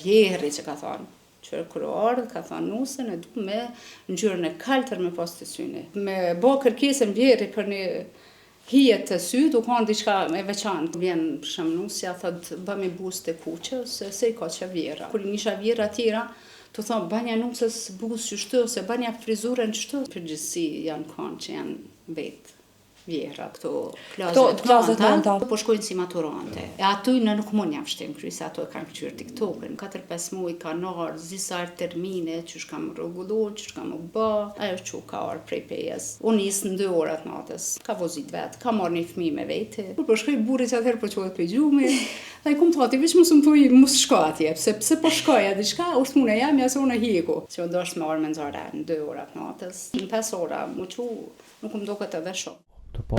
vjerri që ka thonë. Që kur ardhë, ka thonë nusën e du me ngjyrën e kaltër me pas të syni. Me bo kërkesën vjerri për një hije të syt, u kanë diçka e veçantë. Vjen për shembull nusja thotë bëmi buzë të kuqe ose se i ka që vjera. Kur nisha vjera tjera, të thonë banja nusës buzë qështu ose banja frizurën qështu. Përgjithësi janë kanë që janë vetë vjera, këto klazet nënta, po shkojnë si maturante. E aty në nuk mund jam shtem kryse, ato e kanë këqyrë TikTok-ën. 4-5 muaj kanë arë, zisar termine, që shkam rregullu, që shkam u bë, ajo që ka arë prej pejes. Unë nisë në 2 orat natës, ka vozit vetë, ka marrë një fëmijë me vete. Kur po shkoj burit që atëherë po qohet për gjumi, ai kum thati, veç mos më thuj, mos shko atje, pse po shkoja diçka, është mune jam, ja se unë hiku. Që do është me orë me nxorë në 2 orat natës. Në 5 ora, më qu, nuk më duket edhe shumë. Tupo.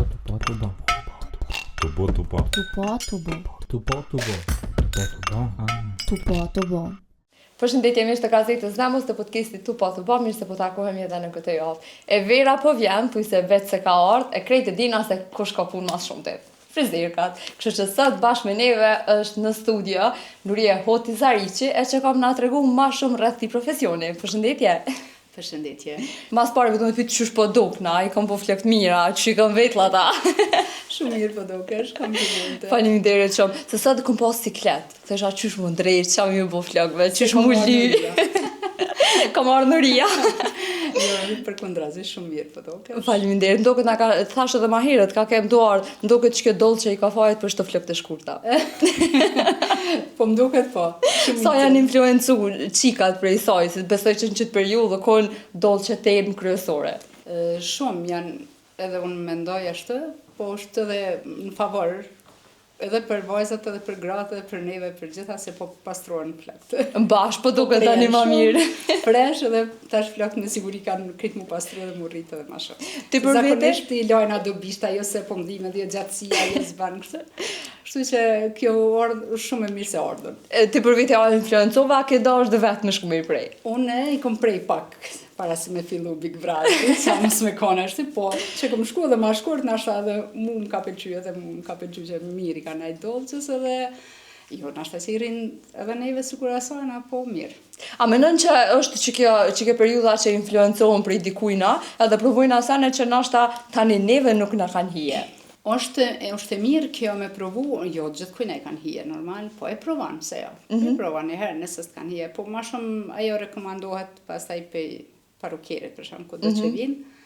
Përshëndetje mirë të gazetës Demos të podcastit Tupo, mirë se po takohemi edhe në këtë javë. E Vera po vjen, thuj se vetë se ka ardhur, e krejt e dina se kush ka punë mas shumë të frizerkat. Kështu që sot bashkë me neve është në studio Nuria Hoti Zariqi, e që kam na tregu më shumë rreth këtij profesioni. Përshëndetje. Përshëndetje. Mas pare vetëm pyet çush po dukna, i kam po flakt mira, çu i kam vetllata. Shumë mirë po dukesh, komplimente. Faleminderit shumë. Se sa të kom pas siklet. Thesha çush më drejt, çam ju bo flakve, çush më ly. Kam marrë Nuria. Jo, përkundrazi shumë mirë po dukesh. Faleminderit. Ndoket na ka thash edhe më herët, ka kem duar, ndoket çka dolçe i ka fajt për çto flok të shkurta. Po më duket po. Sa janë influencuar çikat prej saj, se besoj që në çet periudhë kon dolçe temë kryesore. Shumë janë, edhe unë mendoj ashtu, po është edhe në favor edhe për vajzat, edhe për gratë, edhe për neve, për gjitha se po pastruan flakt. Bash, po duket tani më mirë. Fresh edhe tash flakt me siguri kanë krit mu pastru edhe mu rrit edhe më shumë. Ti për vete? Zakonisht i lajna do bishta, jo se po mdime dhe gjatësia, jo zban kështë. Kështu që kjo është shumë e mirë se ardhën. Ti për vete a influencova, ke dash dhe vetë në shkumë i prej? Unë i kom prej pak, para se me fillu Big Brother, sa mos me kona është, po që kom shku edhe ma shkurt, nashta edhe mu më ka pëlqy edhe mu më ka pëlqy që mirë i ka najtë dolçës edhe jo, nashta që i rinë edhe neve sikur asajna, po mirë. A menon që është që kjo periudha që influencohen prej dikujna, edhe provojnë asane që nashta tani neve nuk na kanë hije? është e mirë kjo me provu, jo, gjithë kujna i kanë hije, normal, po e provan, se jo. E provan e herë nëse s'kan hije, po ma shumë ajo rekomandohet pastaj pe parukerit, për shumë, ku do që vinë,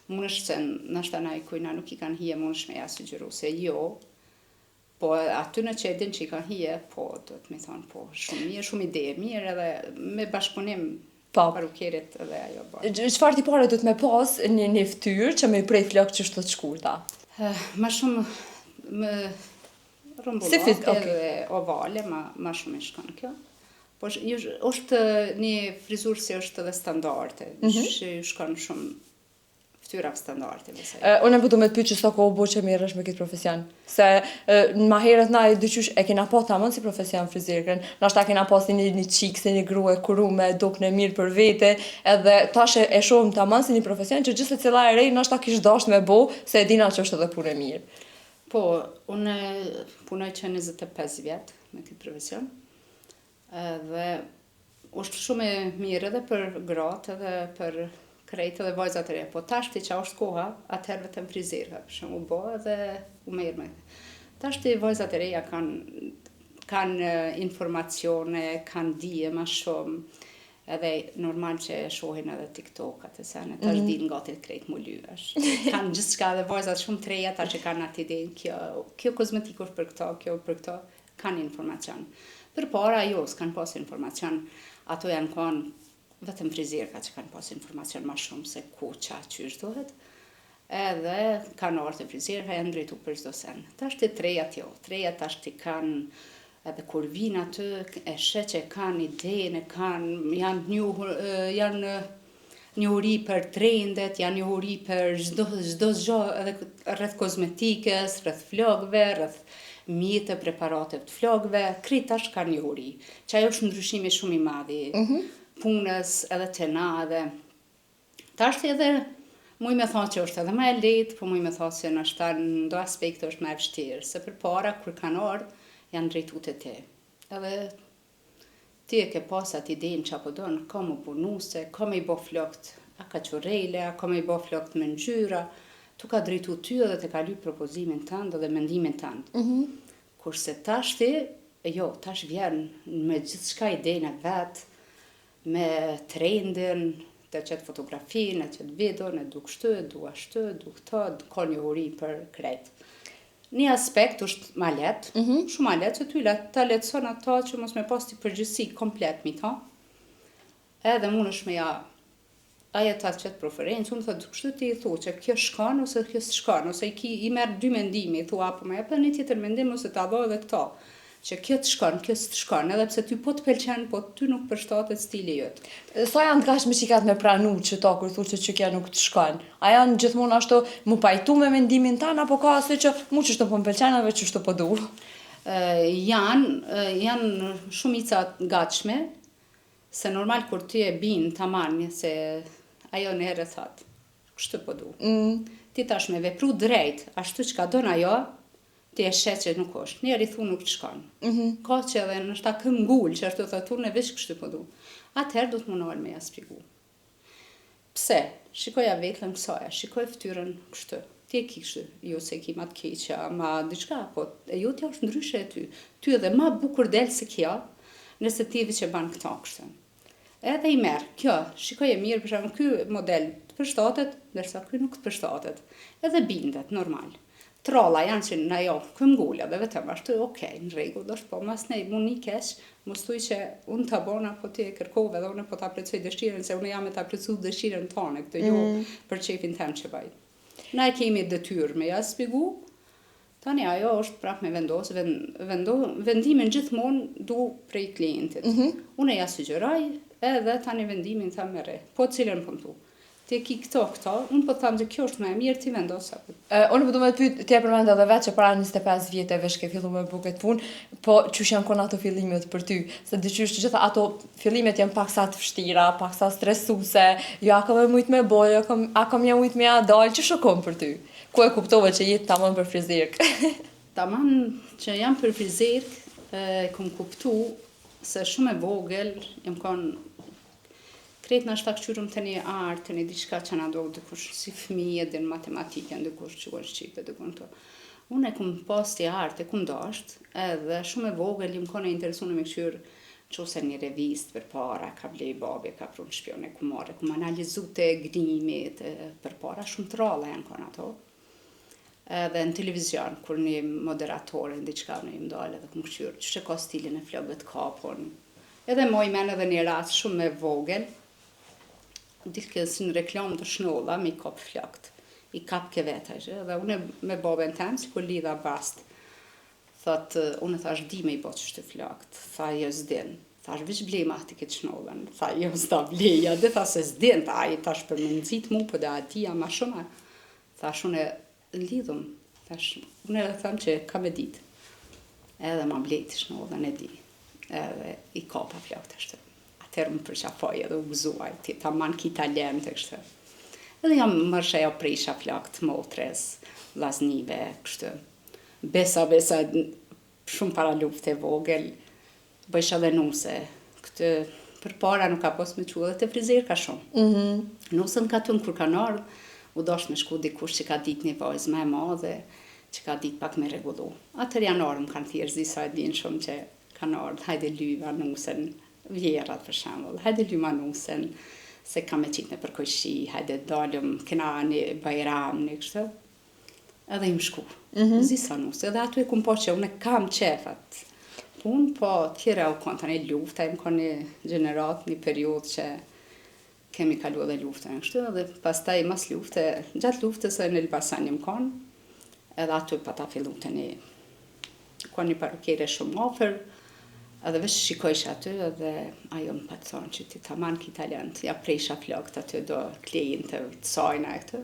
mund është që nashta na i kujna nuk i kanë hije, mund është me ja sugjeru se jo, po aty në që e din që i kanë hije, po do të me thonë, po shumë mirë, shumë ide mirë, edhe me bashkëpunim parukerit edhe ajo bërë. Çfarë tipare do të me pas një fytyrë që me i prej flok që shtë të shkurta? Ma shumë më rumbullake dhe ovale, ma shumë i shkon kjo. Po është një frizurë si është edhe standarte, që shkon shumë fytyra standarte. Unë e përdu me të pyet që sa ko u bo që mirësh me këtë profesion. Se ma herët na e dyqysh e kena pa tamën si profesion frizerkën, nashta kena pas një qik, se një grua e kurume, dukne mirë për vete, edhe tash e shohim tamën si një profesion që gjithë se cila e rej nashta kish dasht me bo, se e dina që është edhe punë e mirë. Po, unë punoj që 25 vjetë me këtë profesion, dhe është shumë e mirë edhe për gratë edhe për krejtë dhe vajzat e re, po tashti që është koha, atëherë vetëm frizerka, për shumë u bo edhe u merë me. Tashti vajzat e reja kanë informacione, kanë dije ma shumë, edhe normal që shohin edhe TikTok, atë sene, tash din nga të krejtë mu lyvesh. Kanë gjithë shka dhe vajzat shumë të reja, ta që kanë atë idejnë, kjo kozmetik është për këto, kjo për këto, kanë informacion. Për para, jo, s'kanë pas informacion, ato janë kanë vetëm frizerka që kanë pas informacion ma shumë se ku qa qysh dohet, edhe kanë orë të frizerka, janë drejtu për çdo sen. Tash të trejat jo, trejat tash të kanë, edhe kur vinë aty, e shë që kanë idejnë, janë njohuri për trendet, janë njohuri për çdo gjë, edhe rreth kozmetikës, rreth flokëve, rreth mjete, preparate të flokëve, krejt tash kanë njohuri. Që ajo është ndryshimi shumë i madhi. Punës edhe të na edhe tash edhe muj me thonë që është edhe më e lehtë, po muj me thonë që nashta në ndo aspekte është më e vështirë, se për para kur kanë ardhur janë drejtu te ti. Edhe ti e ke pas atë idenë që apo donë, ka më punuse, ka me I bo flokt a kaçurele, a ka me I bo flokt me ngjyra, tu ka drejtu ty edhe të ka lyp propozimin tënd dhe mendimin tënd. Kurse tash ti, jo, tash vjen me gjithçka idenë e vet, me trendin, të qëtë fotografinë, të qëtë videon, e du kështu, e du ashtu, e du këta, ka një uri për krejt. Një aspekt është ma letë, shumë ma letë, që ty ta letëson ata që mos me pas t'i përgjithsi komplet mi ta, edhe mund është me ja, aja ta qëtë preferencë, unë thë kështu ti I thu që kjo shkan ose kjo s'shkan, ose I merë dy mendime, I thu apo me e për një tjetër mendim ose ta dho edhe këta. Që kjo të shkon, kjo s'të shkon, edhe pse ty po të pëlqen, po ty nuk përshtatet stili jëtë. Sa janë të kashme qikat me pranu që ta kur thur që kjo nuk të shkon? A janë gjithmonë ashtu mu pajtu me mendimin tanë, apo ka asë që mu qështu po më pëlqen edhe qështu po du? Janë shumica gatshme, se normal kur ty e bin tamam se ajo në herë thot, kështu po du. Ti tash me vepru drejt, ashtu që ka don ajo, ti e shet që nuk është. Njerë I thu nuk të shkon. Ka që edhe nështë ta këm ngull, që është të thur në vish kështu po du. Atëherë du të mundohen me ja spigu. Pse? Shikoja vetën kësaja, shikoj ftyrën kështu. Ti e ki kështu, jo se ki ma të keqa, ma diçka, po e jo t'ja është ndryshe e ty. Ty edhe ma bukur del se kja, nëse ti që ban këta kështu. Edhe I merë, kjo, shikoj e mirë, për shembull, ky model të përshtatet, ndërsa ky nuk të përshtatet. Edhe bindet, normal. Trolla janë që na jo, këmgulla dhe vetëm ashtu, okej, në rregull, është po mas nej, mu një kesh, mos thuj që unë ta bona, po ti e kërkove dhe unë po ta plotësoj dëshirën, se unë jam e ta plotësu dëshirën tonë, këtë jo për çefin tem që baj. Na e kemi detyrë me ja spigu, tani ajo është prap me vendos, vendimin gjithmonë du prej klientit. Unë ja sugjeroj edhe tani vendimin tham me re, po cilën po më thu. Ti e ki këto, unë po tham që kjo është më e mirë, ti vendos apo. Unë po du me të pyet, ti e përmend edhe vetë që para 25 vjeteve shke fillu me bu këtë punë, po çush janë kon ato fillimet për ty? Se dyqysh të gjitha ato fillimet janë paksa të vështira, paksa stresuese, jo a kam mujt me boj, a kam ja mujt me ja dal, ç'është shokon për ty? Ku e kuptove që jetë tamam për frizerk? Tamam që jam për frizerk, kom kuptu se shumë e vogël, jam kon kretë në shta këqyrëm të një artë, të një diçka që nga do dikush si fëmijë, dhe në matematikën, dikush që është qipë, dikush të. Unë e kumë pas të artë, e kumë dasht, edhe shumë e vogël, jam kone interesuar me këshyrë që ose një revist për para, ka blej babi, ka prunë shpione, ku marë, ku më analizu të grimit, për para, shumë të ralla janë kone ato. Edhe në televizion, kur një moderatore, në diçka në im dalë, edhe kumë këshyrë, që ka stilin e flogët kapon. Edhe moj men edhe një rast shumë me vogël, dikë si në reklam të shnolla, me I kap flakt. I kap ke veta, dhe unë me babën tem, si kur lidha bast, thot, unë thash di me I bo qështë flakt, tha jo s'din, thash vish blej ma ti këtë shnollën, tha jo s'da bleja, dhe tha se s'din, tha i tash për më nëzit mu, për dhe atia ma shumë, thash unë lidhum, thash, unë edhe them që ka me dit, edhe ma blej të shnollën e di, edhe I kapa flakt ashtë. Atëherë më përqafoj edhe u gëzuaj, ti ta man ki talent e kështë. Edhe jam mërsha jo prisha flakt, motres, vllaznive, kështë. Besa, shumë para lufte vogël, bëjsha dhe nuse. Këtë për para nuk ka pos me qu edhe të frizer ka shumë. Nusën ka tënë kur kanë ardhë, u dosh me shku dikush që ka dit një vajzë me madhe, që ka dit pak me regullu. Atër janë ardhë më kanë thjerëzi, sa e din shumë që kanë ardhë, hajde lyva nusën, vjerat për shembull, hajde lyma nusen, se kam e qitë në përkoshi, hajde dalëm, kena një bajram, një kështë, edhe im shku, zisa nusë, edhe atu e kum po që unë kam qefat, punë, po tjera u konta një lufta, im kon një gjenerat, një periud që kemi kalu edhe lufta në kështë, edhe pastaj mas lufte, gjatë luftës e në Elbasan im kon, edhe atu e pa ta fillu të një, kon një parukere shumë ofër, edhe vesh shikojsh aty edhe ajo më patë thonë që ti taman ki talent, ja prejsha flokët aty do klejnë të sajna e këtë.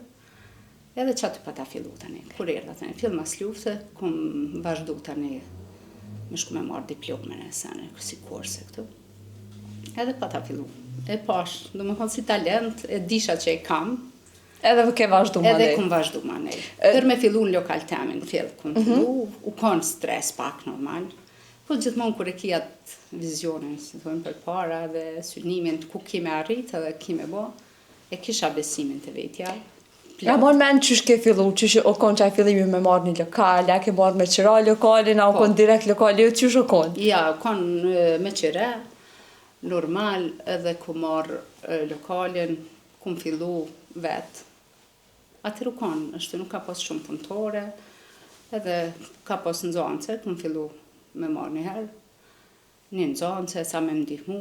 Edhe që aty pa ta fillu tani, kur erdha tani, fill mas lufte, kum vazhdu tani, me shku me marrë diplomen e sene, si kurse këtu. Edhe pa ta fillu. E pash, do më thonë si talent, e disha që e kam. Edhe ke vazhdu ma nej. Edhe kum vazhdu ma nej. Për me fillu në lokal temin, fill, kum fillu, u konë stres pak normal. Po gjithmonë kur e ki atë vizionin, si thonë për para dhe synimin ku kime arrit edhe kime bo, e kisha besimin të vetja. Ja morë men qysh ke fillu, qysh o konë qaj fillimi me marrë një lokal, a ke marrë me qëra lokalin, a o konë direkt lokali, qysh o konë? Ja, konë me qëra, normal, edhe ku marrë lokalin, ku më fillu vetë. Atër u konë, është nuk ka pas shumë punëtore, edhe ka pas nëzance, ku më fillu me marrë njëherë, një nëzance, sa me më ndihmu,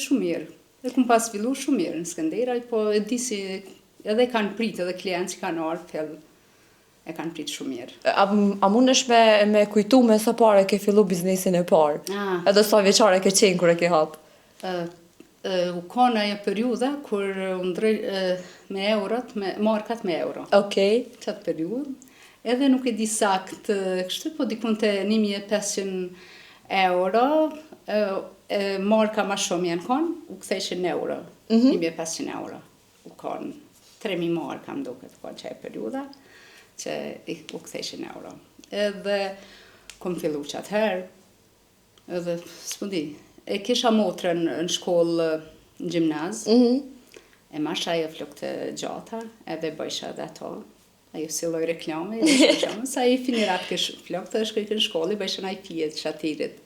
shumë mirë. E ku më pas fillu shumë mirë në Skënderaj, po e di si edhe kanë pritë, edhe klientë që kanë ardhur fell e kanë pritë shumë mirë. A mundesh me kujtu me sa pare ke fillu biznesin e parë? Edhe sa vjeqare ke qenë kur e ke hapë? U konë ajo periuda kur u ndrej me eurot, me markat me euro. Okej. Qatë periudë. Edhe nuk e di sakt kështu, po dikun të 1.500 euro, marka ma shumë janë konë, u ktheshin euro, 1.500 euro. U konë 3.000 marka më duket konë që e periuda, që u ktheshin euro. Edhe kom fillu që atëherë, edhe s'pundi, e kisha motrën në shkollë në gjimnaz, e masha ajo flok të gjata, edhe bëjsha edhe ato, ajo silloj reklame, sa i finirat kësh flok të shkojkë në shkollë, bëjshën aj pijet shatirit.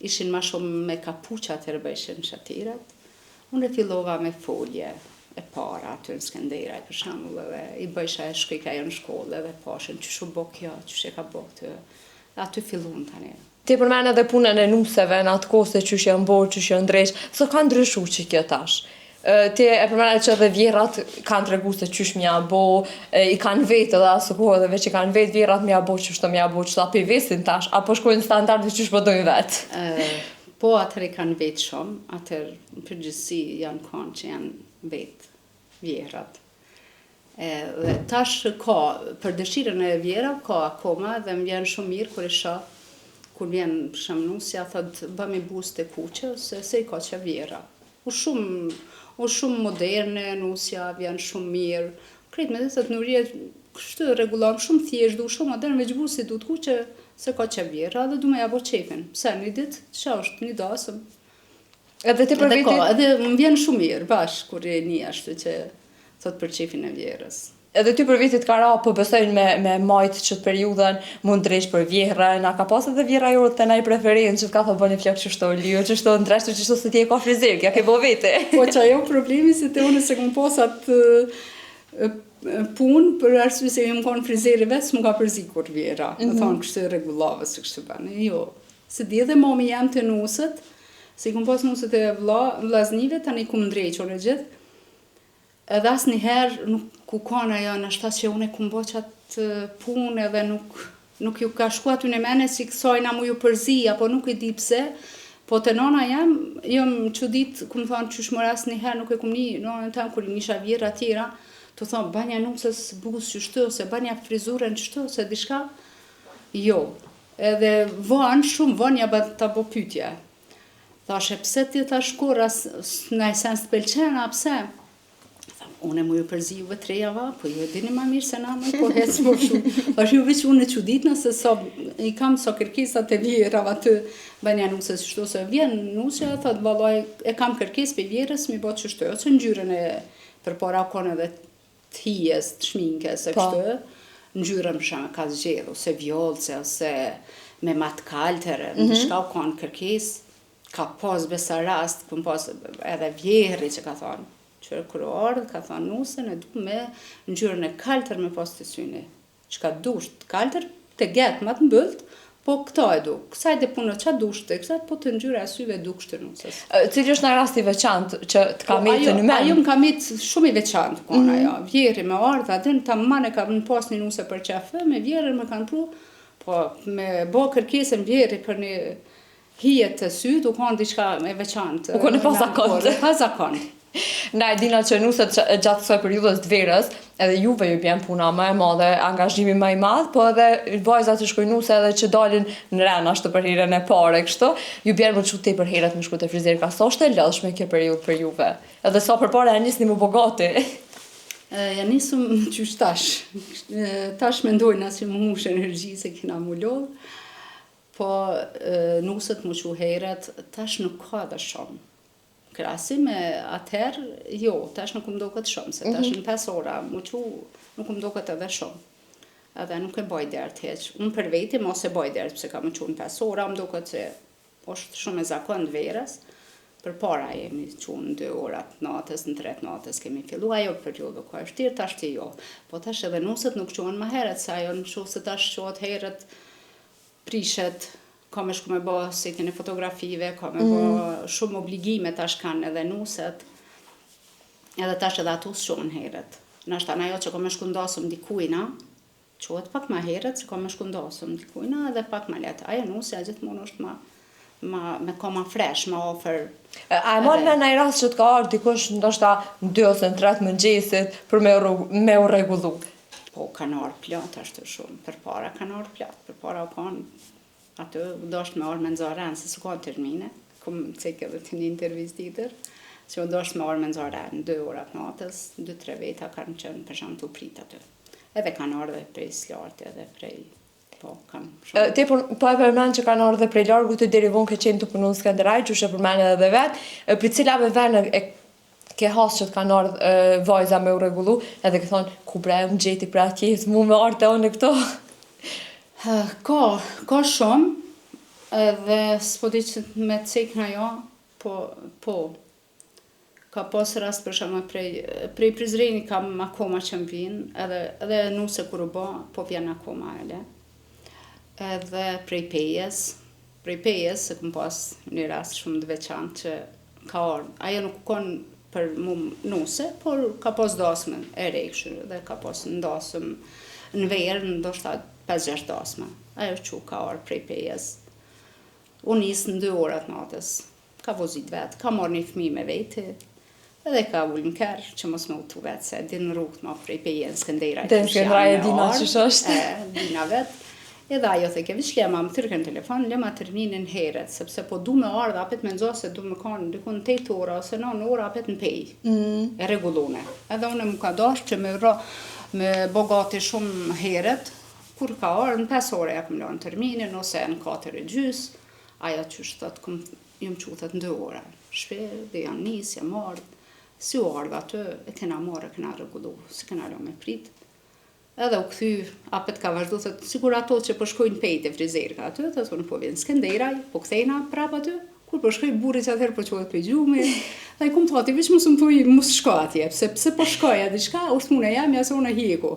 Ishin ma shumë me kapuqa të bëjshën shatirat. Unë e fillova me folje e para aty në Skënderaj, për shembull, edhe i bëjsha e shkojka ajo në shkollë edhe pashën çysh u bë kjo, çysh e ka bë këtë. Aty fillon tani. Ti përmend edhe punën e nuseve në atë kohë se çysh janë bërë, çysh janë ndreq, sa ka ndryshuar që kjo tash. Ti e përmend që edhe vjerrat kanë treguar se çysh m'ja bë, i kanë vetë edhe asë kohë edhe veç i kanë vetë vjerrat m'ja bë çysh të m'ja bë, çfarë pivesin tash, apo shkojnë standarde çysh po dojnë vetë. Po atër i kanë vetë shumë, atër në përgjithësi janë kanë që janë vetë vjerrat. Dhe tash ka, për dëshirën e vjera, ka akoma dhe më vjen shumë mirë kur e shoh, kur vjen për shembull nusja, thot bëmi buzë të kuqe, se i ka që vjera. U shumë moderne, nusja vjen shumë mirë. Kretë me dhe thot Nuria, kështu rregullam shumë thjesht, du shumë modern, veç buzë si du të kuqe, se ka që vjera dhe du me ja bo qefin. Pse një ditë, që është një dasëm. Edhe ti për vetit? Edhe më vjen shumë mirë, bashkë, kur e një ashtu që thot për qefin e vjerës. Edhe ty për vitit ka ra, po besojnë me majtë që të periudën mund dresh për vjerën, a ka pas edhe vjera jo të na i preferin që të ka thë bëni flok që shto liu, që shto ndreshtu, që shto se ti e ka frizir, kja ke bo vete. Po që ajo problemi se të unë se kom posat punë, për arsye se më konë frizeri vetë, s'mu ka përzi kur vjera. Në thonë kështë regullave se kështë bënë. Jo, se di edhe mami jam të nusët, se i kom pas nusët e vlaznive, tani kum ndrequr e gjithë. Edhe asë njëherë nuk u kanë ajo në shtas që unë e kumë bo qatë punë edhe nuk ju ka shku aty në mene si kësojna mu ju përzi, apo nuk i di pse, po të nona jam që ditë, kumë thonë që shmër asë njëherë nuk e kumë një, nonën tam kur i nisha vjera tjera, të thonë banja nusës buzë që shtë, ose banja frizurën që shtë, ose dishka, jo. Edhe shumë vënja të bo pytje. Thashe, pse ti ta shkur, në esens të pelqena, pse? Unë e mu ju përzi juve trejava, po ju e dini ma mirë se na më po hecë më shumë. Ashtë ju veç unë e quditna se i kam so kërkesat e vjerava të bënja nusës qështu, se vjen nusja, thot valoj, e kam kërkes për vjerës, mi bot qështu, ose në gjyren e për para kone dhe të hijes, të shminkes, e kështu, në gjyren për shumë ka zgjedh, ose vjollce, ose me matë kaltere, në shka u kone kërkes, ka pas besa rast, këm pas edhe vjeri që ka thonë. Që kërë ardhë, ka thonë nusën, e du me në gjyrën e kaltër me pas të syni. Që ka dusht kaltër, të getë, ma të mbëllët, po këta e du. Kësaj dhe punë qa dusht të kësaj, po të në gjyrë e syve du kështë nusës. Cili është në rasti veçantë që të ka metë në men? Ajo më ka metë shumë i veçantë, kona ajo. Vjeri me ardhë, adin të mane ka në pas një nusë për qafë, me vjerën me kanë pru, po me bo kërkesën vjeri për një hijet të syt, u konë diçka e veçantë. U konë pa zakont. Na e dina që nusët gjatë kësaj periudhës të verës, edhe juve ju bjen puna më e madhe, angazhimi më i madh, po edhe vajzat që shkojnë nuse edhe që dalin në ren ashtu për herën e parë kështu, ju bjen më çu tepër herët me shku te frizer, ka sa është e lodhshme kjo periudhë për juve. Edhe sa përpara ja nisni më bogati. Ja nisëm qysh tash. Tash mendojna si më hush energji se kena mu lodh. Po nusët më që heret, tash nuk ka dhe shumë. Krasi me atëherë, jo, tash nuk më do këtë shumë, se tash në 5 ora, më që nuk më do këtë edhe shumë. Edhe nuk e boj dert heq. Unë për veti mos e boj dert, pëse ka më që në 5 ora, më do këtë se është shumë e zakon verës, për para jemi që në 2 orat natës, në 3 natës kemi fillu, ajo periodë ka është tirë, tash të jo. Po tash edhe nusët nuk qonë më heret, se ajo në shumë se tash qohet heret, prishet, ka me shku me bo setin e fotografive, ka me bo shumë obligime tash kanë edhe nuset, edhe tash edhe atus shumë heret. Nështë anë ajo që ka me shku ndasëm dikujna, qohet pak ma heret, se ka me shku ndasëm dikujna edhe pak ma letë. Ajo nusja gjithmonë është me ka ma fresh, ma ofër. A e marrë me nëj rast që të ka ardhë dikush ndoshta në 2 ose në 3 mëngjesit për me u rregullu? Po, kanë ardhë plot, ashtu shumë. Për para kanë ardhë plot, për para o kanë atë dosht me orë me nëzaren, se s'u ka termine, kom cek edhe të një intervjist tjetër, që u dosht me orë me nëzaren, 2 orat natës, 2-3 veta kanë qenë për shumë të prit atë. Edhe kanë ardhë dhe prej Slartë, edhe prej, po, kanë shumë. Ti po e përmen që kanë ardhë dhe prej largu të deri vonë ke qenë të punu në Skanderaj, që shë përmen edhe vetë, për cilave vene ke hasë që të kanë ardhë vajza me u rregullu, edhe ke thonë, ku bre, më gjeti pra tjesë, mu me arte o në këto. Ka shumë, edhe s'po di që me cekna jo, po, ka pas rast për shumë prej Prizreni kam akoma që më vinë, edhe nuse kur u ba, po vjen akoma ele. Edhe prej Pejes, se këm pas një rast shumë të veçantë që ka orë. Ajo nuk konë për mu nuse, por ka pas dasme e rekshër, dhe ka pas në dasëm në verë, ndoshta 5-6 dasme. Ajo që ka orë prej Pejes. Unë nisë në 2 orat natës. Ka vozit vetë, ka marrë një fëmijë me veti, edhe ka ullë në kërë, që mos me utu vetë, se din në rrugët ma prej Pejes, Skënderaj. Din Skënderaj e dina që shështë. Dina vetë. Edhe ajo thë ke vishë lema më tyrke në telefon, lema terminin heret, sepse po du me ardhe apet me nëzo se du me kanë dykun 8 ora, ose 9 ora apet në pej, e regullune. Edhe une më ka dash që me bogati shumë heret, kur ka orë, në 5 ore ja këm lanë terminin, ose në 4:30, aja që shtot këm jëmë qutët në 2 ora. Shpe, dhe janë nisë, jam ardhë, si u ardhë atë, e kena marë, e kena regullu, si kena lo me pritë. Edhe u këthy, apet ka vazhdu, thët, sigur ato që po shkojnë pejt e frizerka aty, thët, unë po vjenë Skënderaj, po këthejna prap aty, kur po shkoj buri që atëherë po qohet për gjume, dhe i kumë të ati, vish mësë më thuj, mësë shko atje, pse po shkoja diçka, është mune jam, jasë unë hjeko.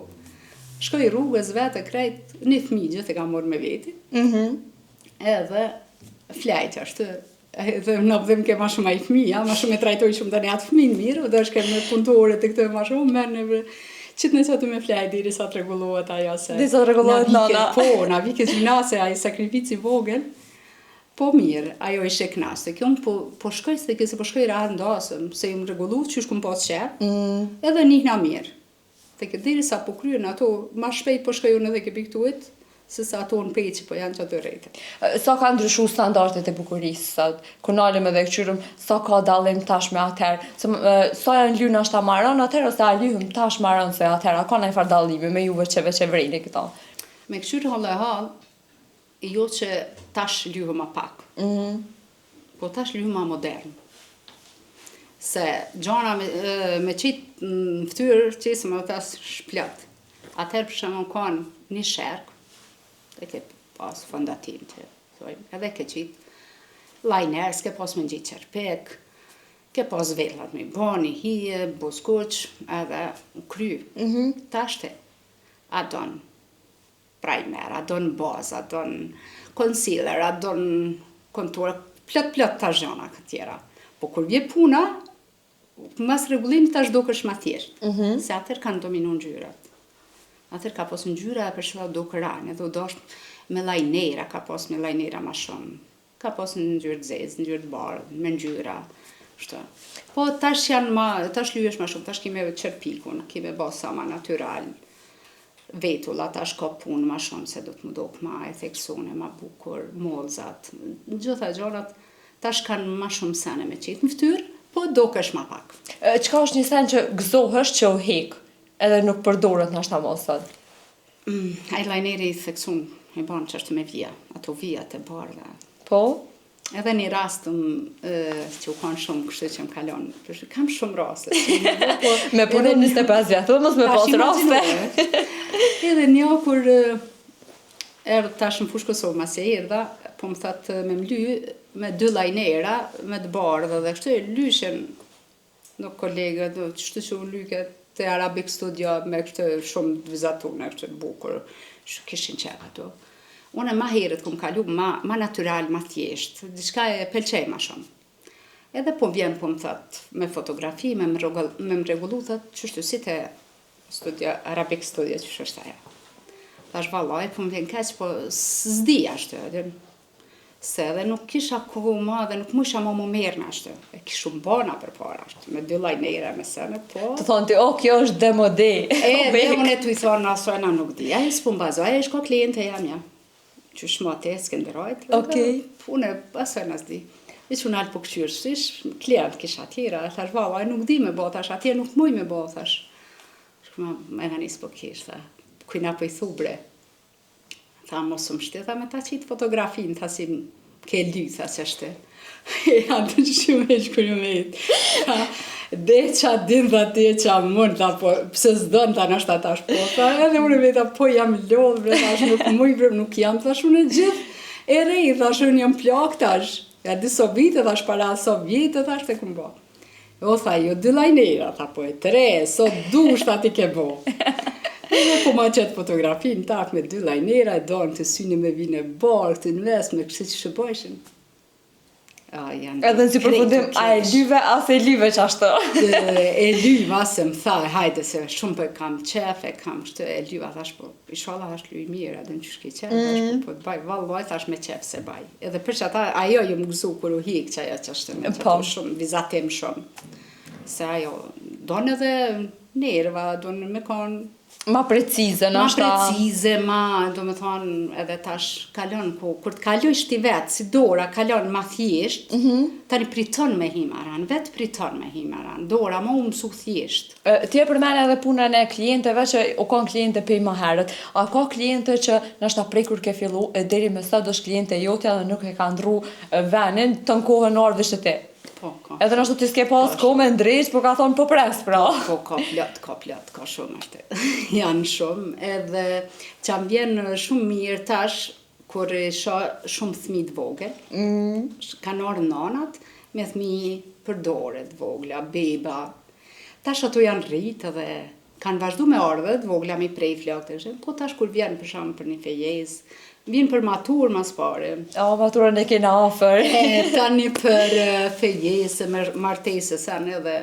Shkoj rrugës vetë, krejt, një fëmi gjithë e ka morë me veti, edhe flajtë ashtë, edhe në pëdhëm ke ma shumë a i fëmija, ma shumë e trajtoj shumë të një atë fëmin mirë, dhe është ke me punëtore të këtë ma shumë, mene qitë në që aty me flaj, diri sa të regullohet ajo se... Disa të regullohet nana. Po, na vike gjinase, ajo sakrifici vogël, po mirë, ajo ishe knasë. Kjo po shkoj, se këse po shkoj rahat ndasëm, se ju më regullu, që shkum pas qep, edhe njihna mirë. Të këtë diri sa po kryen ato, ma shpejt po shkoj unë edhe ke piktuit, se sa ato në pejtë që po janë që ato rejtë. Sa ka ndryshu standartet e bukurisë sot? Kunalëm edhe këqyrëm, sa ka dalim tash me atëherë? Sa janë lynë ashta maron atëherë, ose a lyhëm tash maron se atëherë? A ka në i farë dalimi me juve që vrejni këta? Me këqyrë halë e halë, jo që tash lyhëm a pak. Po tash lyhëm a modern. Se gjana me qitë në ftyrë, qesë me tas shplët. Atëherë për shumë kanë një shërkë, e ke pas fondatim të thojmë, edhe ke qitë lajners, ke pas me gjitë qerpek, ke pas velat me bani, hije, buskuq, edhe u kry. Tashte, adon primer, adon baz, adon concealer, adon kontur, plot të zhjona këtjera. Po kur vje puna, mas regullim tash do kësh ma tjerë, se atër kanë dominu në gjyrat. Atër ka pos në gjyra e përshëva do kërane, dhe u dosh me lajnera, ka pos me lajnera ma shumë. Ka pos në gjyrë zezë, në gjyrë bardë, me në gjyra. Po tash janë ma, tash lyesh ma shumë, tash kime qërpikun, kime ba sa ma natural. Vetulla, tash ka punë ma shumë, se do të më dok ma e theksone, ma bukur, molzat. Gjitha gjonat, tash kanë ma shumë sene me qitë në ftyrë, po do kësh ma pak. Qka është një sen që gëzohësht që u hekë? Edhe nuk përdorët në ashtë mosët? Eyeliner i theksun e banë që është me vija, ato vijat e bardha. Po? Edhe një rast që u kanë shumë kështë që më kalon, kam shumë raste. Me punë 25 vjetë, mos me pas raste. Edhe një kur erë tash në fushë Kosovë, mas e erdha, po më thatë me mly me 2 lajnera, me të bardha dhe kështë e lyshen në kolegë, qështë që u lyke të Arabic Studio me kështë shumë vizatune, kështë bukur, kishin qenë ato. Unë ma herët kom kalu ma natural, ma thjesht, diçka e pëlqej ma shumë. Edhe po vjen po më thëtë me fotografi, me më regullu thëtë qështu si të Arabic Studio që është aja. Thash vallaj, po më vjen keq, po s'di ashtë, se edhe nuk kisha kohë ma dhe nuk musha ma më merë në ashtë. E kishu mbana për para ashtë, me 2 lajnera me sene, po. Të thonë ti, kjo është demode. Dhe unë e tu i thonë, asojna nuk di, aje s'po mbazoj, aje shko kliente jam ja. Që shmote, s'kenderojt, unë asaj nësë di. Vishë unë alë po këqyrësish, klient kisha tjera, thash, valla, nuk di me bo, thash, atje nuk muj me bo, thash. Shkëma, e nga nisë po kish, tha, kujna po i thubre. Tha, mos më shte, tha, me ta qitë fotografin, tha, si ke ly, tha, që shte. Ja, të që shumë e që kërë me jetë. Deqa din dhe deqa mund, tha, po, pëse s'don ta nështë atash, po, tha, edhe unë veta, po jam lodhë, bre, thash, nuk muj, bre, nuk jam, thash, unë e gjithë, e rej, thash, unë jam plak, thash, ja, di Sovjetë, thash, para Sovjetë, thash, të këmë bo. O, tha, jo, 2 lajnera, tha, po, e 3, sot dush, tha, ti ke bo. Edhe po ma qëtë fotografin, tak, me 2 lajnera, e donë të syni me vine barë, të nëves, me kështë që shëbojshin. Edhe në si përfundim, a e lyve, as e lyve që ashtë? E lyve, asë më tha, hajde se shumë për kam qef, e kam shtë, e lyve, thash po, ishala është lyve mirë, edhe në që shki qef, thash po, të baj, valloj, thash me qef se baj. Edhe për që ata, ajo ju më gëzu kur u hik që ajo që ashtë me qëto shumë, vizatim shumë. Se ajo, donë edhe nerva, donë me konë, ma precize, në ashta. Ma precize, do me thonë, edhe tash kalon, kur të kalojsh ti vetë, si dora, kalon ma thjesht, tani priton me himaran, vetë priton me himaran, dora ma u mësu thjesht. Ti e përmene edhe punën e klienteve që u kanë kliente pej ma herët, a ka kliente që nështë prej kur ke fillu, e deri me sa do shë kliente jotja dhe nuk e ka ndru venin të në kohën ardhë dhe te. Po, ka. Edhe nështë të s'ke pas ko me ndrejsh, po ka thonë po pres, pra. Po, ka plot, ka shumë ashtë. Janë shumë, edhe që am vjen shumë mirë tash, kur isha shumë thmi të vogël, kanë orë nanat, me thmi për dore të vogla, beba. Tash ato janë rritë edhe kanë vazhdu me ardhe të vogla me prej flakët, po tash kur vjen për shumë për një fejes, vjen për matur mas pare. O, maturën e kena afer. Tani për fejese, martese, sen edhe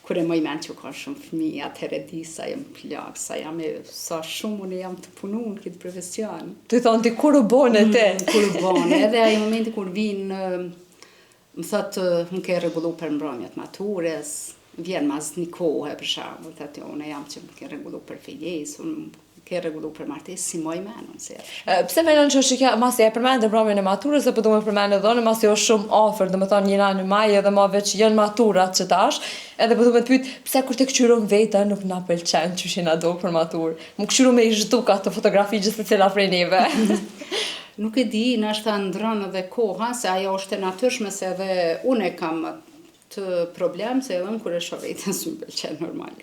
kur e mëj men që ka shumë fëmi, atëherë di sa jam plak, sa shumë unë jam të punu në këtë profesion. Të thonë ti kur u bone te? Kur u bone, edhe ai momenti kur vinë, më thotë, më ke regullu për mbrëmjet matures, vjen mas një kohë, për shembull, thotë unë jam që më ke regullu për fejese, unë ke regullu për martes, si moj menon, se Pse menon që është që masi e përmende mbrëmjen e maturës, se po du me përmende dhone, masi është shumë ofër, dhe me thonë njëna në maj, edhe ma veç jenë maturat që tash, edhe po du me të pyt, pse kur të këqyrum veta nuk na pëlqen që shina do për maturë, më këqyrum me i zhduka të fotografi gjithë të cila prej neve. Nuk e di, në është të ndronë edhe koha, se ajo është e natyrshme, se edhe unë e kam të problem, se edhe më kur e shoh vetën së më pëlqen normal,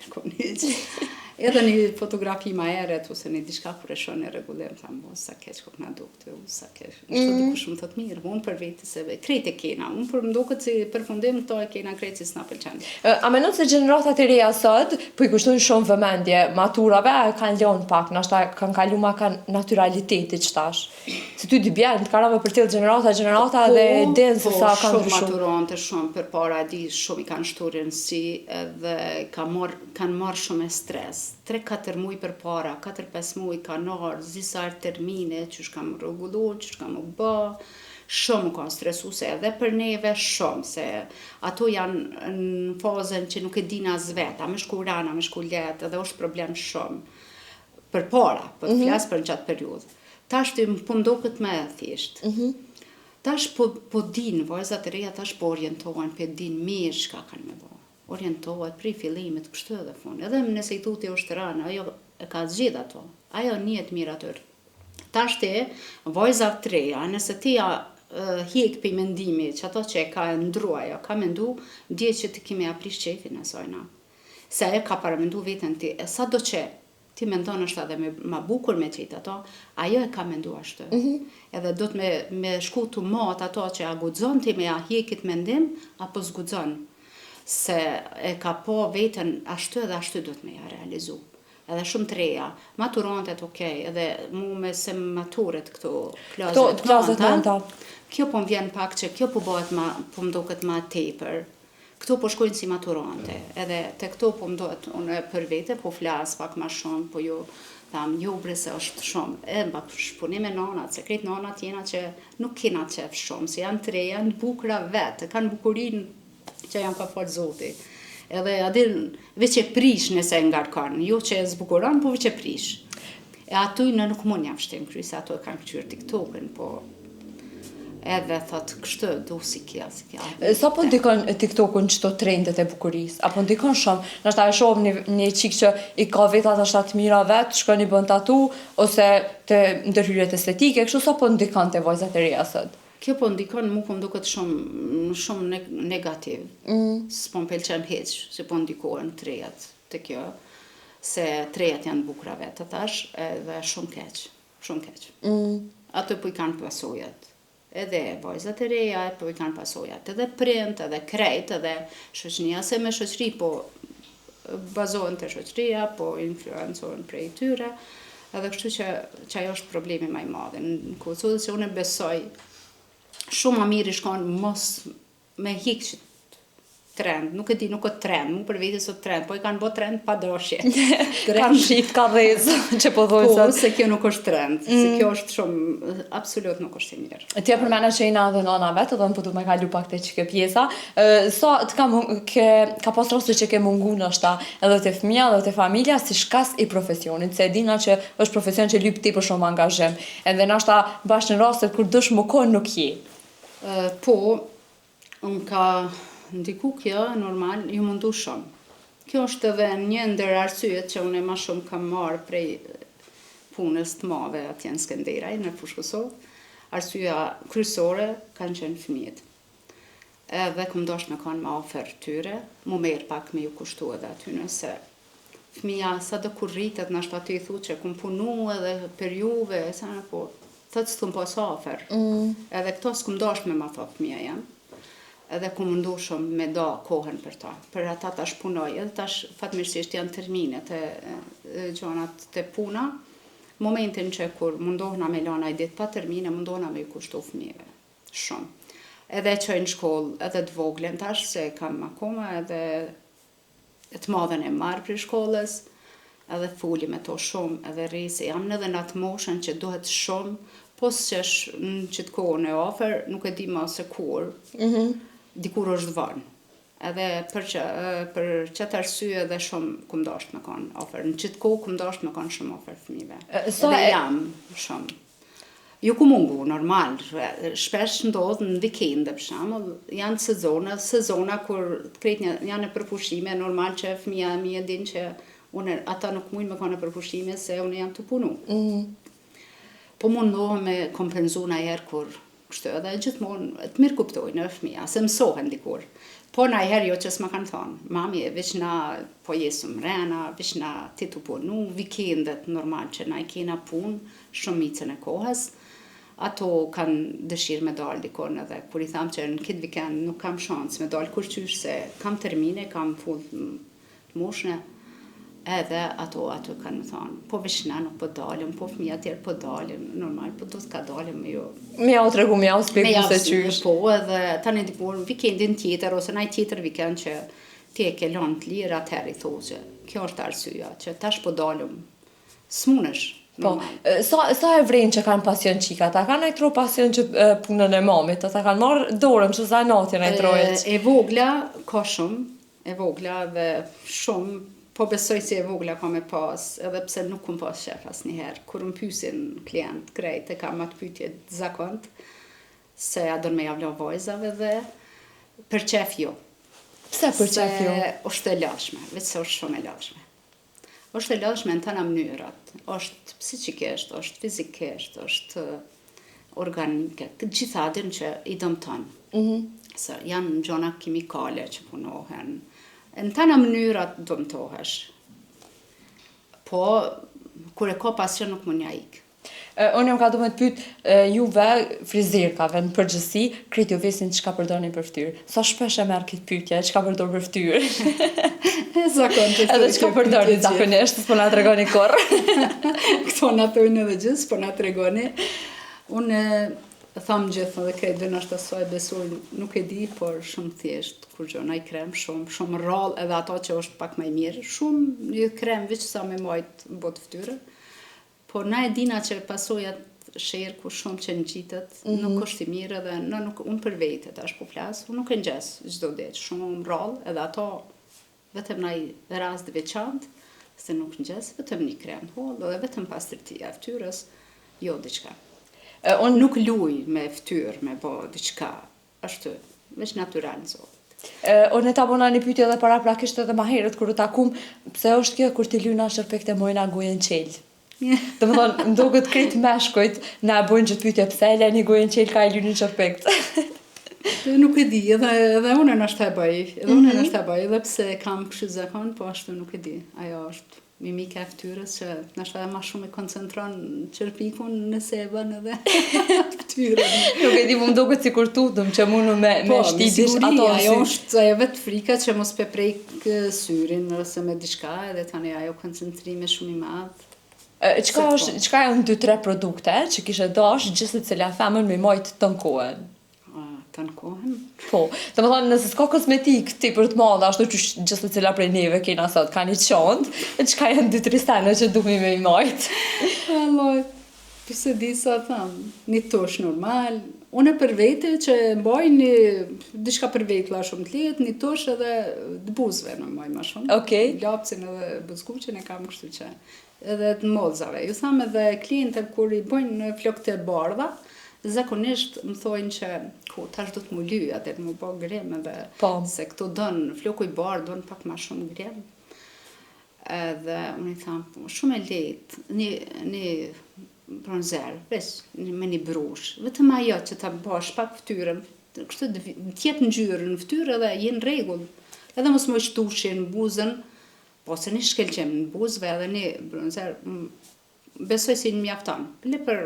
edhe një fotografi ma eret, ose një diçka kur e shoh në rregullim, thamë, sa keq kur na dukte, sa keq. Nështë të dikush më thot mirë, unë për vetë se krejt e kena, unë për më duket si përfundim këto e kena krejt si s'na pëlqen. A menon se gjeneratat e reja sot, po i kushtojnë shumë vëmendje, maturave kanë lënë pak, nështë kanë kalu ma kanë naturalitetit qëtash. Se ty di bjen, të karave për tillë gjenerata dhe din se sa kanë ndryshuar. Shumë maturante, shumë për para di, shumë i kanë shturën si, edhe kanë marrë shumë e stres. 3-4 muj për para, 4-5 muj kanë orë, zisar termine, që shkam rregullu, që shkam u bë, shumë kanë stresuse edhe për neve, shumë, se ato janë në fazën që nuk e dina as veta, me shku rana, me shku letë, edhe është problem shumë. Për para, për të flasë për në qatë periudhë. Tash të më ndoket me thjesht. Tash po din, vajzat e reja tash po orientohen, po din mirë çka kanë me bë. Orientohet prej fillimit kështu edhe fund. Edhe nëse i tuti ushtrana, ajo e ka zgjidh ato. Ajo njihet mirë aty. Tash ti, vajzat të reja, nëse ti ja hjek për mendimi që ato që e ka ndruaja, ka mendu, dje që ti kime aprish qefin e sajna. Se e ka paramendu vetën ti, sa do që ti mendon është edhe ma bukur me qitë ato, ajo e ka mendu ashtë. Edhe do të me shku të mat ato që a gudzon ti me a hjekit mendim, apo zgudzon. Se e ka po vetën ashtë edhe ashtë do të me ja realizu. Edhe shumë të reja, maturantet okej, edhe mu me se maturet këto klazet nënta. Kjo po më vjen pak që kjo po bëhet po më duket ma tepër. Këto po shkojnë si maturante, edhe te këto po më duhet unë për vete, po flas pak ma shumë, po jo bre se është shumë. E mba shpunim e nanat, se kretë nanat jena që nuk kena qef shumë, se janë të reja, janë bukra vetë, kanë bukurin që janë ka falë zoti. Edhe adil veç e prish nëse ngarkan, jo që e zbukuran, po veç e prish. E aty në nuk mund jam shtim kry, se ato e kanë këqyrë TikTok-in, po edhe thot kështë du si kja. Sa po ndikon TikTok-un qëto trendet e bukuris? Apo ndikon shumë? Nështë e shohëm një qik që i ka vetat ashtat mira vetë, shkën i bën tatu, ose të ndërhyrjet estetike, kështu sa po ndikon të vajzat e reja sot? Kjo po ndikon, mu po mduket shumë negativ. S'po më pelqen heq, që po ndikohen të rejat të kjo, se të rejat janë bukra vetë atash, edhe shumë keq. Ato po i kanë pasojat. Edhe vajzat e reja, po i kanë pasojat, edhe print, edhe krejt, edhe shoqënia, se me shoqëri po bazohen të shoqëria, po influencohen prej tyre, edhe kështu që ajo është problemi ma i madhe. Në Kosovë që unë besoj, shumë ma mirë i shkon mos me hik që trend, nuk e di, nuk o trend, mu për vete sot trend, po i kanë bo trend pa dashje. Kanë shit ka dhezë, që po dhojë sot. Po, se kjo nuk është trend, se kjo është shumë, absolut nuk është e mirë. Ti e përmena që i na dhe nana vetë, edhe më përdu me kalu pak të që ke pjesa, sa ka pas rosë që ke mungu nështë edhe të fëmija, edhe të familja, si shkas i profesionit, se e dina që është profesion që lyp ti për shumë angazhem, edhe nështë bashkë në rastet kur dësh më kohë nuk je. Po, unë ka ndiku kjo, normal, ju mundu shumë. Kjo është edhe një ndër arsyet që unë ma shumë kam marrë prej punës të mave atje në Skenderaj, në Fushë Kosovë. Arsyeja kryesore kanë qenë fëmijët. Edhe këm dosh me kanë ma ofer tyre, mu merë pak me ju kushtu edhe aty nëse fëmija sa do kur rritet në ashtë aty i thu që këm punu edhe për juve, sa në po, thëtë së të më pas ofer. Edhe këto s'këm dosh me ma thot fëmija janë. Edhe ku mundu shumë me da kohën për ta. Për ata tash punoj, edhe tash fatmirësisht janë terminet e gjonat të puna. Momentin që kur mundohna me lana i ditë pa termine, mundohna me ju kushtu fëmijëve. Shumë. Edhe që në shkollë, edhe të voglen tash, se kam akoma, edhe të madhen e marë për shkollës, edhe fuli me to shumë, edhe rrisi. Jam edhe në atë moshën që duhet shumë, pos që është në qëtë kohën e ofer, nuk e di ma se kur. Dikur është vanë. Edhe për qëtë arsye edhe shumë këm dasht me kanë ofer. Në qëtë kohë këm dasht me kanë shumë ofer fëmive. Edhe jam shumë. Ju ku mungu, normal. Shpesh ndodhë në vikende, për shamull, janë sezona kur janë e përpushime, normal që fëmija mi e din që ata nuk mujnë me kanë e përpushime se unë jam të punu. Po mundohë me kompenzu na herë kur kështu edhe gjithmonë të mirë kuptojnë në fëmija, se mësohen dikur. Po na herë jo që s'ma kanë thonë, mami, veç na po jesëm rena, veç na ti të punu, vikendet normal që na i kena punë, shumicën e kohës, ato kanë dëshirë me dalë dikon edhe, kur i thamë që në këtë vikend nuk kam shansë me dalë kur qysh se kam termine, kam full të moshne, edhe ato kanë më thonë, po vishna nuk po dalim, po fëmija tjerë po dalim, normal, po do t'ka dalim me jo. Me ja u tregu, me ja u spjeku se qysh. Po, edhe tani dikur vikendin tjetër, ose naj tjetër vikend që ti e ke lanë të lirë, atëherë i thoqë. Kjo është arsyeja, që tash po dalim, s'munesh. Po, sa e vrenë që kanë pasion qika, ta kanë najtro pasion që punën e mamit, ta kanë marrë dorëm që sa natin najtrojët? E vogla, ka shumë, e vogla dhe shumë, po besoj si e vogla ka me pas, edhe pse nuk kum pas shef asnjëherë. Kur më pyesin klient krejt, e kam atë pyetje të zakont, se a don me javla vajzave dhe për qef jo. Pse për qef jo? Se është e lashme, veç se është shumë e lashme. është e lodhshme në tëna mënyrat. Është psiqikisht, është fizikisht, është organike. Të gjitha din që i dëmton. Se janë gjona kimikale që punohen. Në tëna mënyrat dëmtohesh. Po, kur e ka pasion nuk mund ja ik. Unë jam ka du me të pyt juve, frizerkave në përgjësi, krejt ju vesin që ka përdojnë për ftyrë. Sa shpesh e merë këtë pytje, që ka përdojnë për ftyrë? Zakonisht. Edhe që ka përdojnë zakonisht, s'po na të regoni korë. Këto na tojnë edhe gjithë, s'po na të regoni. Unë thamë gjithë dhe krejt dhe nështë asoj besoj, nuk e di, por shumë thjesht, kur gjona i krem shumë rrallë, edhe ato që është pak maj mirë, shumë një krem vëqë sa me majtë botë ftyrë. Por na e dina që pasojat sherku shumë që në gjitët, nuk është i mirë edhe unë për vete tash po flasë, unë nuk e ngjes çdo ditë, shumë rrallë, edhe ato vetëm në i rast veçantë, se nuk ngjes, vetëm një krem hollë edhe vetëm pastërtia e ftyrës, jo diçka. Unë nuk luj me ftyrë, me bo diçka, është veç natyral në zotë. Unë ta bona një pyetje edhe para prakisht edhe ma herët kur u takum, pse është kjo kur ti lyna shërpekte mojna gojën qelë? Dhe më thonë, më duket krejt meshkujt na bojnë që të pyetje pse e leni gojën qelë ka e lynin shërpekt. Nuk e di, edhe unë nështë e bëj, edhe pse kam kështu zakon, po ashtu nuk e di. Ajo është mimika e ftyrës që nështë edhe ma shumë e koncentron qërpikun nëse e bën edhe ftyrën. Nuk e di, më duket si kur tutëm që mundu me shtitish ato ajo është ajo vetë frika që mos pe prejk syrin ose me diçka, edhe tani ajo koncentrime shumë i madh. Qka janë 2-3 produkte që kishe dash gjithë të cila femën me majtë të në kohën? Të në kohën? Po, të më thonë nëse s'ka kosmetik ti për të madhe, ashtu që gjithë të cila prej neve kena sot, ka një qantë, qka janë 2-3 sene që duhmi me i majtë? Alloj, pëse di sa thamë, një tosh normal, unë për vete që mbaj një, diçka për vete la shumë të letë, një tosh edhe të buzve në mbaj ma shumë. Okej. Lapsin edhe buzguqin e kam kështu që, edhe të mozave. Ju thamë edhe klientët kur i bojnë flokët e bardha, zakonisht më thojnë që tash do të mu lyj, atë të mu bo grem edhe, se këto dënë, floku i bardh dënë pak ma shumë grem. Edhe unë i thamë, shumë e letë, një bronzer, me një brush, vetëm ajo që ta bash pak ftyrën, kështu tjetë ngjyrë në ftyrë edhe jenë rregull, edhe mos më shtushin buzën, po se një shkelqem në buzëve edhe një bronzer, besoj si një mjafton, le për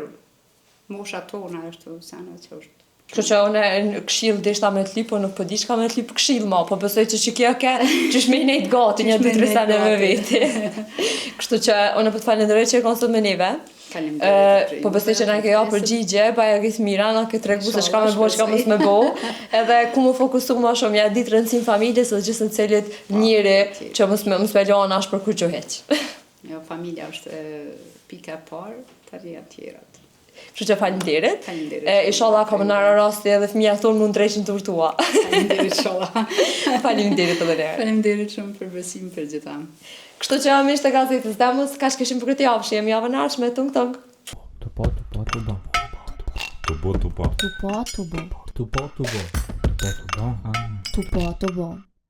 mosha tona është sena që është. Kështu që unë këshill deshta me të li, po nuk po di çka me të li për këshill ma, po besoj që kjo ke, që shme i nejtë gati një 2-3 sene me veti. Kështu që unë po të falenderoj që e konë sot me neve. Po besoj që na ke ja përgjigje, baja gjithë mira, na ke tregu se çka me bo, çka mos me bo. Edhe ku më fokusu ma shumë, ja ditë rëndësin familjes dhe gjithë në celit njëri që mos me lona ashtë për kur që heq. Jo, familja është pika parë, të rria tjerat. Kështu që falenderit. Inshallah ka më nara rasti edhe fëmija thonë mund drejshin të urtua. Falenderit inshallah. Falenderit edhe njerë. Falenderit shumë për besim për gjitha. Kështu që jam ishte gazetës Demos, ka shkeshim për këtë javë, që jemi javë në arshme, tung tung. Tupo.